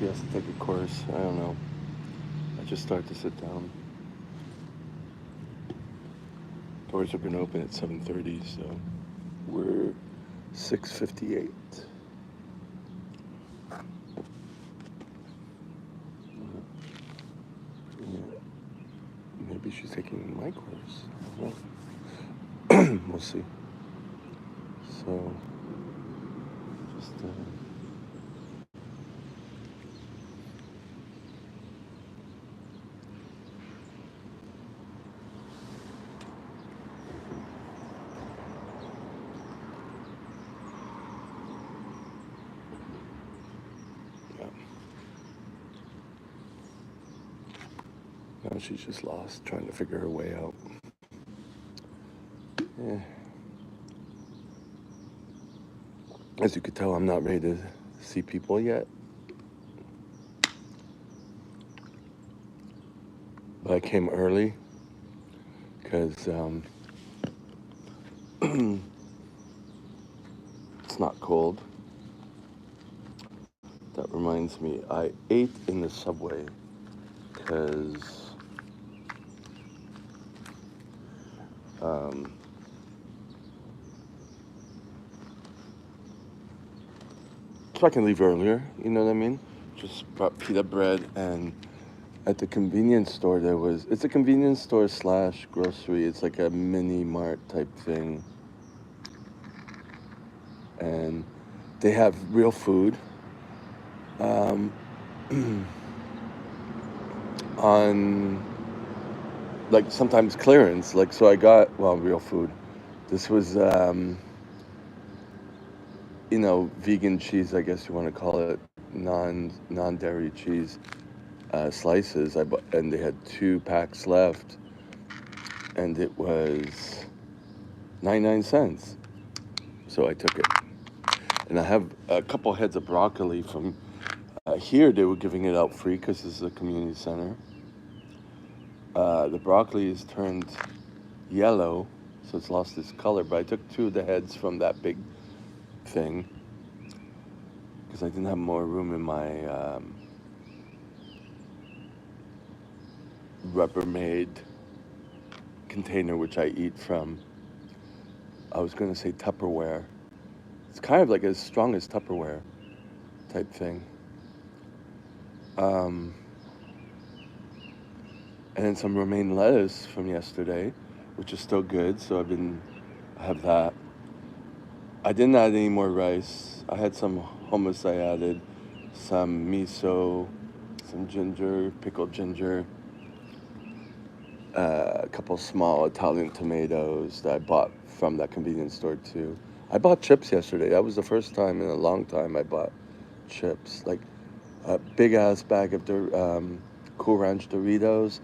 she has to take a course. I don't know. I just started to sit down. Doors are going to open at 7:30, so we're 6:58. Maybe she's taking my course. I don't know. We'll see. So, just yeah. Now she's just lost, trying to figure her way out. Yeah. As you could tell, I'm not ready to see people yet. But I came early because it's not cold. That reminds me, I ate in the subway because so I can leave earlier, you know what I mean? Just brought pita bread, and at the convenience store it's a convenience store slash grocery. It's like a mini mart type thing. And they have real food um, on like sometimes clearance. Like, so I got, well, real food. This was, vegan cheese, I guess you want to call it, non dairy cheese slices. And they had 2 packs left, and it was 99 cents. So I took it, and I have a couple heads of broccoli from here. They were giving it out free because this is a community center. The broccoli is turned yellow, so it's lost its color. But I took 2 of the heads from that big thing because I didn't have more room in my Rubbermaid container, which I eat from. I was going to say Tupperware. It's kind of like as strong as Tupperware type thing. Um, and then some romaine lettuce from yesterday, which is still good. So I have that. I didn't add any more rice. I had some hummus I added, some miso, some ginger, pickled ginger, a couple small Italian tomatoes that I bought from that convenience store too. I bought chips yesterday. That was the first time in a long time I bought chips. Like a big ass bag of Cool Ranch Doritos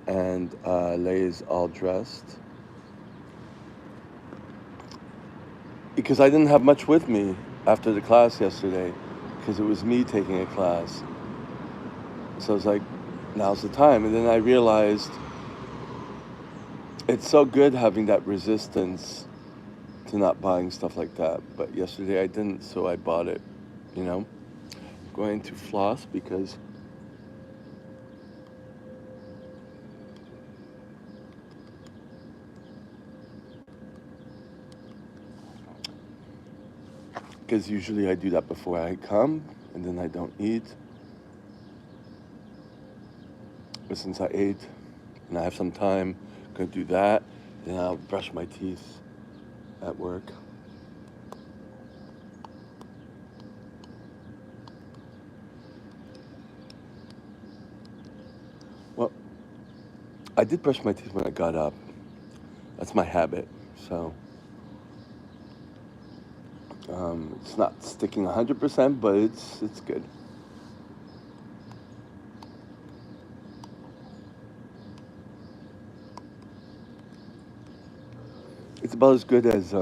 and Lay's All Dressed. Because I didn't have much with me after the class yesterday, because it was me taking a class. So I was like, now's the time. And then I realized it's so good having that resistance to not buying stuff like that. But yesterday I didn't, so I bought it, you know? Going to floss because usually I do that before I come, and then I don't eat. But since I ate and I have some time, I'm gonna do that. Then I'll brush my teeth at work. Well, I did brush my teeth when I got up. That's my habit. So it's not sticking 100%, but it's good. It's about as good as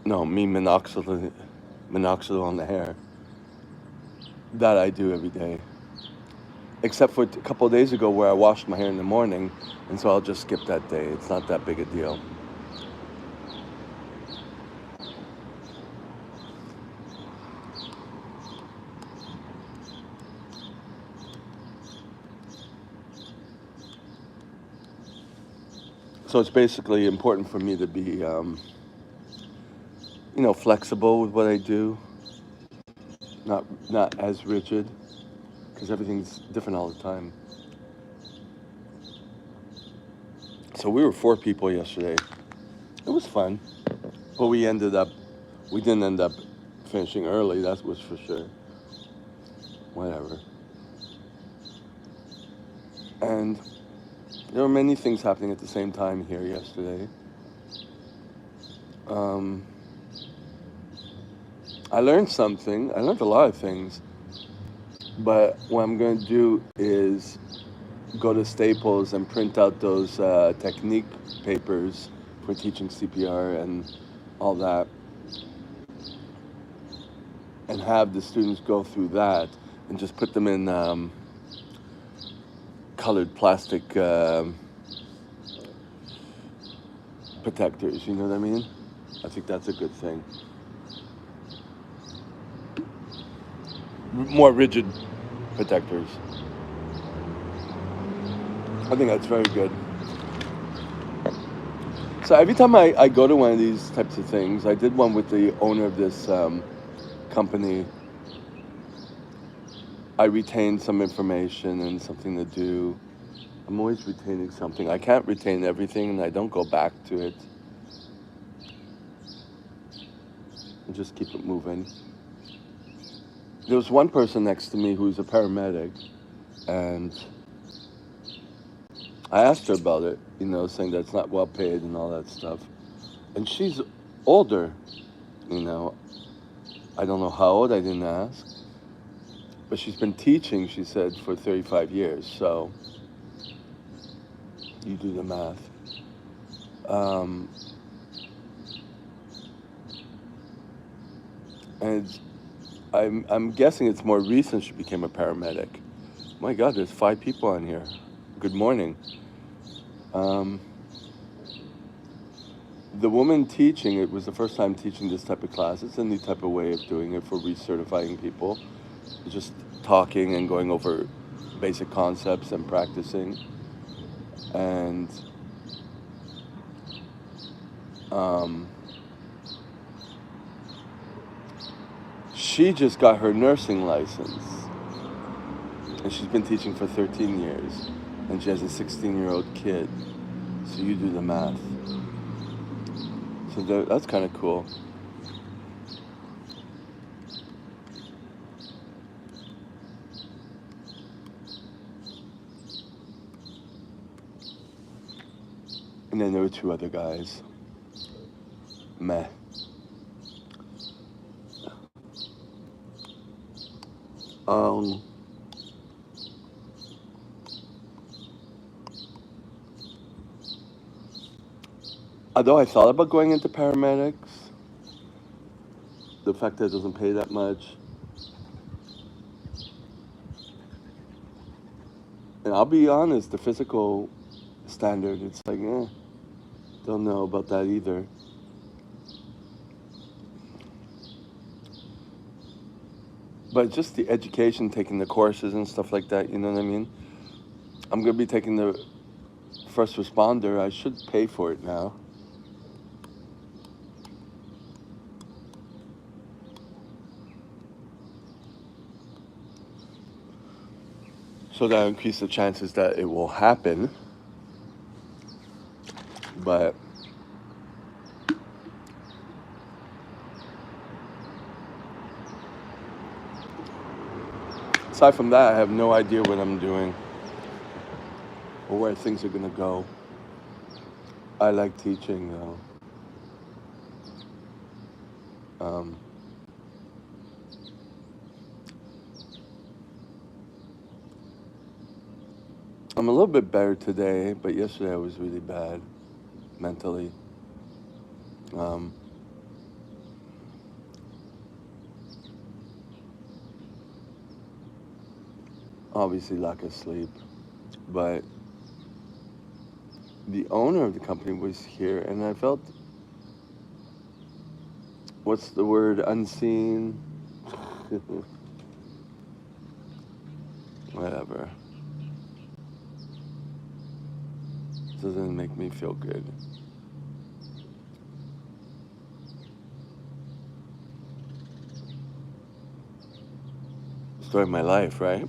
no, me minoxidil on the hair. That I do every day. Except for a couple of days ago where I washed my hair in the morning, and so I'll just skip that day. It's not that big a deal. So it's basically important for me to be, flexible with what I do, not as rigid, because everything's different all the time. So we were 4 people yesterday. It was fun, but we didn't end up finishing early. That was for sure. Whatever. And there were many things happening at the same time here yesterday. Um, I learned something. I learned a lot of things. But what I'm going to do is go to Staples and print out those technique papers for teaching CPR and all that, and have the students go through that and just put them in colored plastic protectors. You know what I mean? I think that's a good thing. More rigid protectors. I think that's very good. So every time I go to one of these types of things, I did one with the owner of this company. I retain some information and something to do. I'm always retaining something. I can't retain everything, and I don't go back to it. I just keep it moving. There was one person next to me who's a paramedic, and I asked her about it, saying that it's not well paid and all that stuff. And she's older, I don't know how old, I didn't ask. But she's been teaching, she said, for 35 years, so you do the math. And I'm guessing it's more recent she became a paramedic. My God, there's 5 people on here. Good morning. The woman teaching, it was the first time teaching this type of class. It's a new type of way of doing it for recertifying people. Just talking and going over basic concepts and practicing. And she just got her nursing license. And she's been teaching for 13 years. And she has a 16-year-old kid. So you do the math. So that's kind of cool. And then there were 2 other guys. Meh. Although I thought about going into paramedics, the fact that it doesn't pay that much. And I'll be honest, the physical standard, it's like, don't know about that either. But just the education, taking the courses and stuff like that, you know what I mean? I'm going to be taking the first responder. I should pay for it now. So that increases the chances that it will happen. But aside from that, I have no idea what I'm doing or where things are going to go. I like teaching, though. I'm a little bit better today, but yesterday I was really bad mentally. Obviously lack of sleep, but the owner of the company was here, and I felt, what's the word, unseen? Whatever. doesn't make me feel good. Story of my life, right?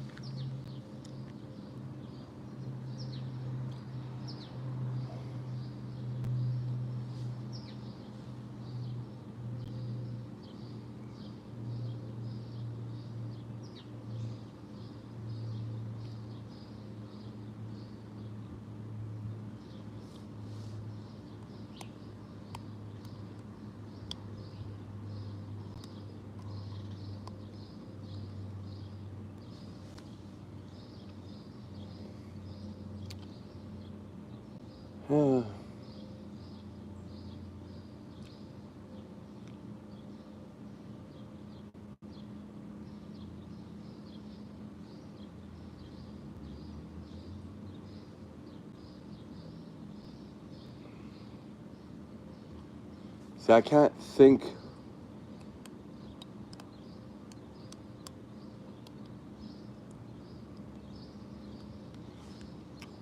See, I can't think.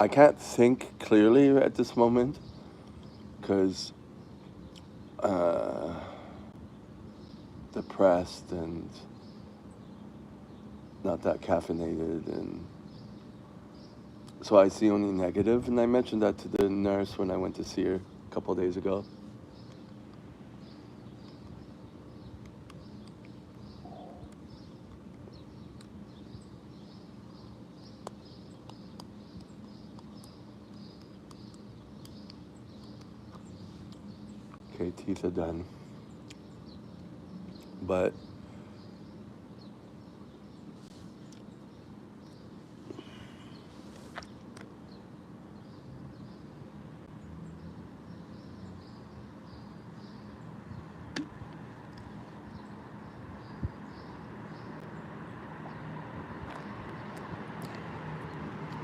I can't think clearly at this moment because depressed and not that caffeinated, and so I see only negative. And I mentioned that to the nurse when I went to see her a couple of days ago. Okay, teeth are done, but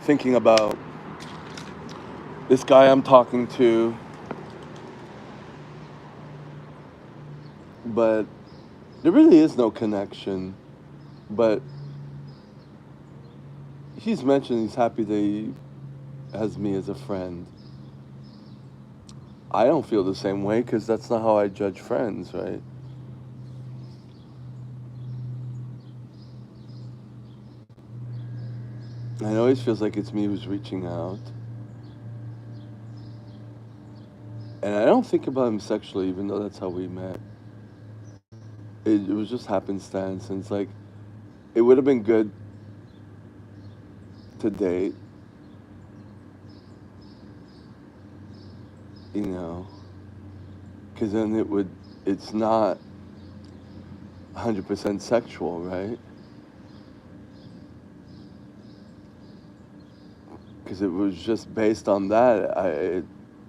thinking about this guy I'm talking to, but there really is no connection. But he's mentioned he's happy that he has me as a friend. I don't feel the same way because that's not how I judge friends, right? And it always feels like it's me who's reaching out. And I don't think about him sexually, even though that's how we met. It was just happenstance. And it's like, it would have been good to date, you know, because then it's not 100% sexual, right? Because it was just based on that. It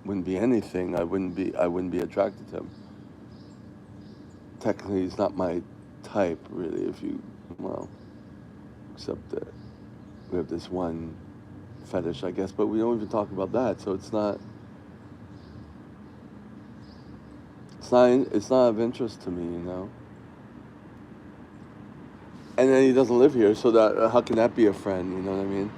wouldn't be anything. I wouldn't be attracted to him. Technically, he's not my type, really. Well, except that we have this one fetish, I guess, but we don't even talk about that. So it's not of interest to me, you know. And then he doesn't live here, so that how can that be a friend? You know what I mean?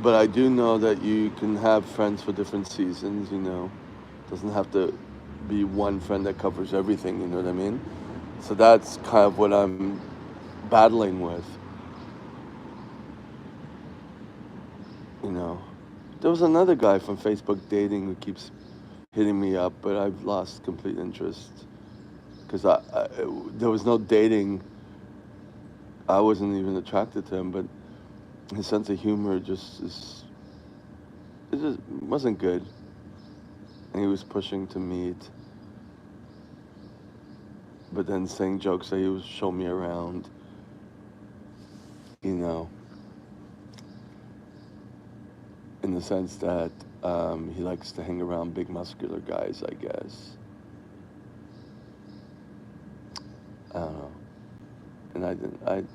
But I do know that you can have friends for different seasons. You know, doesn't have to be one friend that covers everything. You know what I mean? So that's kind of what I'm battling with. You know, there was another guy from Facebook dating who keeps hitting me up, but I've lost complete interest because there was no dating. I wasn't even attracted to him, but his sense of humor it just wasn't good. And he was pushing to meet, but then saying jokes that he would show me around, you know, in the sense that he likes to hang around big muscular guys, I guess. I don't know. And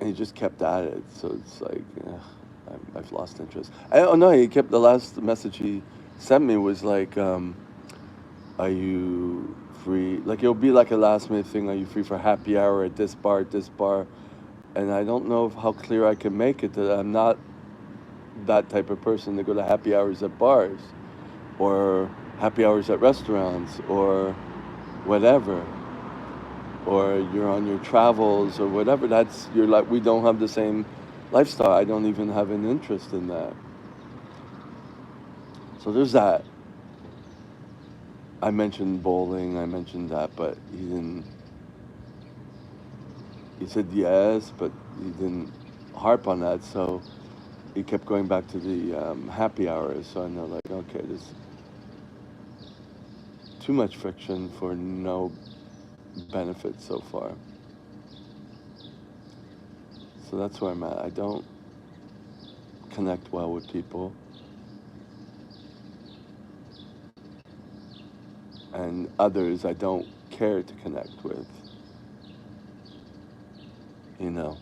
and he just kept at it. So it's like, I've lost interest. Oh no, he kept, the last message he sent me was like, are you free? Like it'll be like a last minute thing. Are you free for happy hour at this bar, at this bar? And I don't know how clear I can make it that I'm not that type of person to go to happy hours at bars or happy hours at restaurants or whatever. Or you're on your travels or whatever. That's you're like we don't have the same lifestyle. I don't even have an interest in that. So there's that. I mentioned bowling. I mentioned that, but he didn't. He said yes, but he didn't harp on that. So he kept going back to the happy hours. So I know, like, okay, there's too much friction for no benefit so far. So that's where I'm at. I don't connect well with people, and others I don't care to connect with. You know.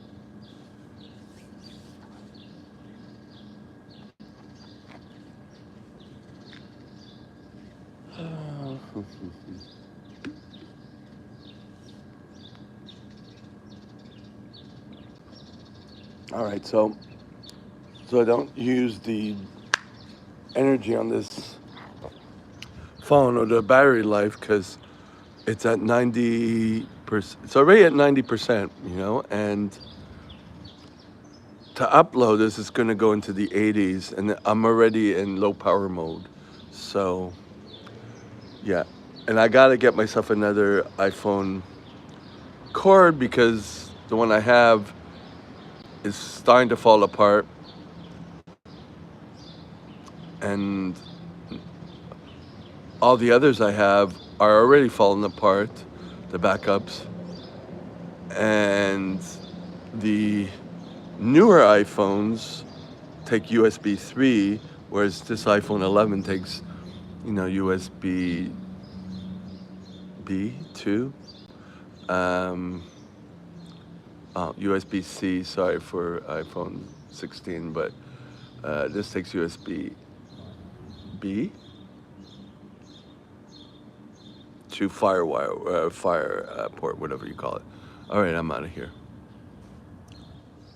All right, so I don't use the energy on this phone or the battery life because it's at 90%. It's already at 90%, and to upload this, it's going to go into the 80s, and I'm already in low power mode. So, yeah. And I got to get myself another iPhone cord because the one I have is starting to fall apart. And all the others I have are already falling apart, the backups. And the newer iPhones take USB 3, whereas this iPhone 11 takes, USB B 2. USB C, sorry, for iPhone 16, but this takes USB B to FireWire, fire port, whatever you call it. All right, I'm out of here.